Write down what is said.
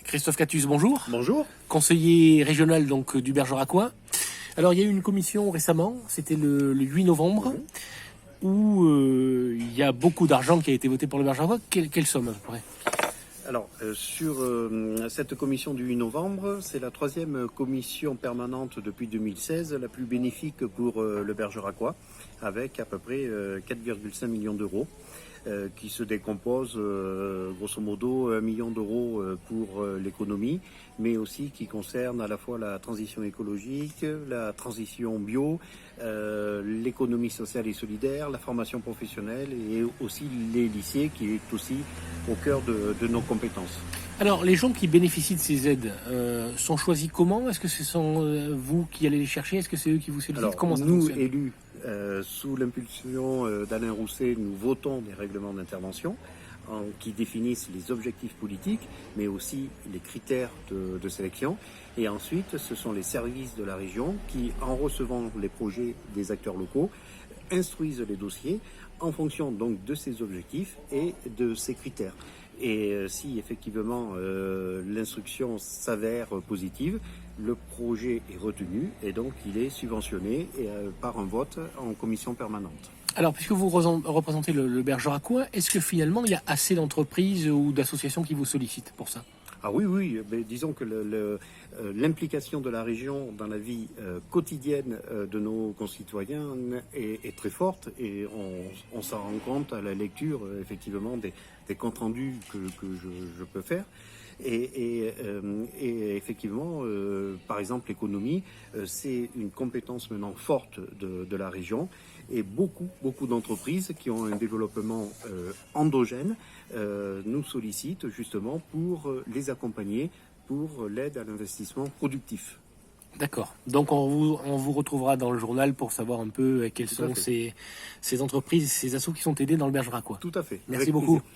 Christophe Catus, bonjour. Bonjour. Conseiller régional donc du Bergeracois. Alors il y a eu une commission récemment, c'était le 8 novembre, où il y a beaucoup d'argent qui a été voté pour le Bergeracois. Quelle somme à peu près? Alors, sur cette commission du 8 novembre, c'est la troisième commission permanente depuis 2016, la plus bénéfique pour le Bergeracois, avec à peu près 4,5 millions d'euros, qui se décompose grosso modo 1 million d'euros pour l'économie, mais aussi qui concerne à la fois la transition écologique, la transition bio, l'économie sociale et solidaire, la formation professionnelle et aussi les lycées, qui est aussi au cœur de nos compétences. Alors les gens qui bénéficient de ces aides sont choisis comment? Est-ce que ce sont vous qui allez les chercher? Est-ce que c'est eux qui vous sollicitent? Comment ça nous, fonctionne? élus, sous l'impulsion d'Alain Rousset, nous votons des règlements d'intervention qui définissent les objectifs politiques, mais aussi les critères de sélection. Et ensuite, ce sont les services de la région qui, en recevant les projets des acteurs locaux, instruisent les dossiers en fonction donc de ces objectifs et de ces critères. Et si effectivement l'instruction s'avère positive, le projet est retenu et donc il est subventionné par un vote en commission permanente. Alors, puisque vous représentez le Bergeracois, est-ce que finalement il y a assez d'entreprises ou d'associations qui vous sollicitent pour ça? Ah oui, mais disons que l'implication de la région dans la vie quotidienne de nos concitoyens est très forte et on s'en rend compte à la lecture effectivement des comptes rendus que je peux faire. Et effectivement, par exemple, l'économie, c'est une compétence maintenant forte de la région et beaucoup d'entreprises qui ont un développement endogène nous sollicitent justement pour les accompagner pour l'aide à l'investissement productif. D'accord. Donc on vous retrouvera dans le journal pour savoir un peu quelles sont ces entreprises, ces assos qui sont aidés dans le Bergeracois. Tout à fait. Merci beaucoup. Plaisir.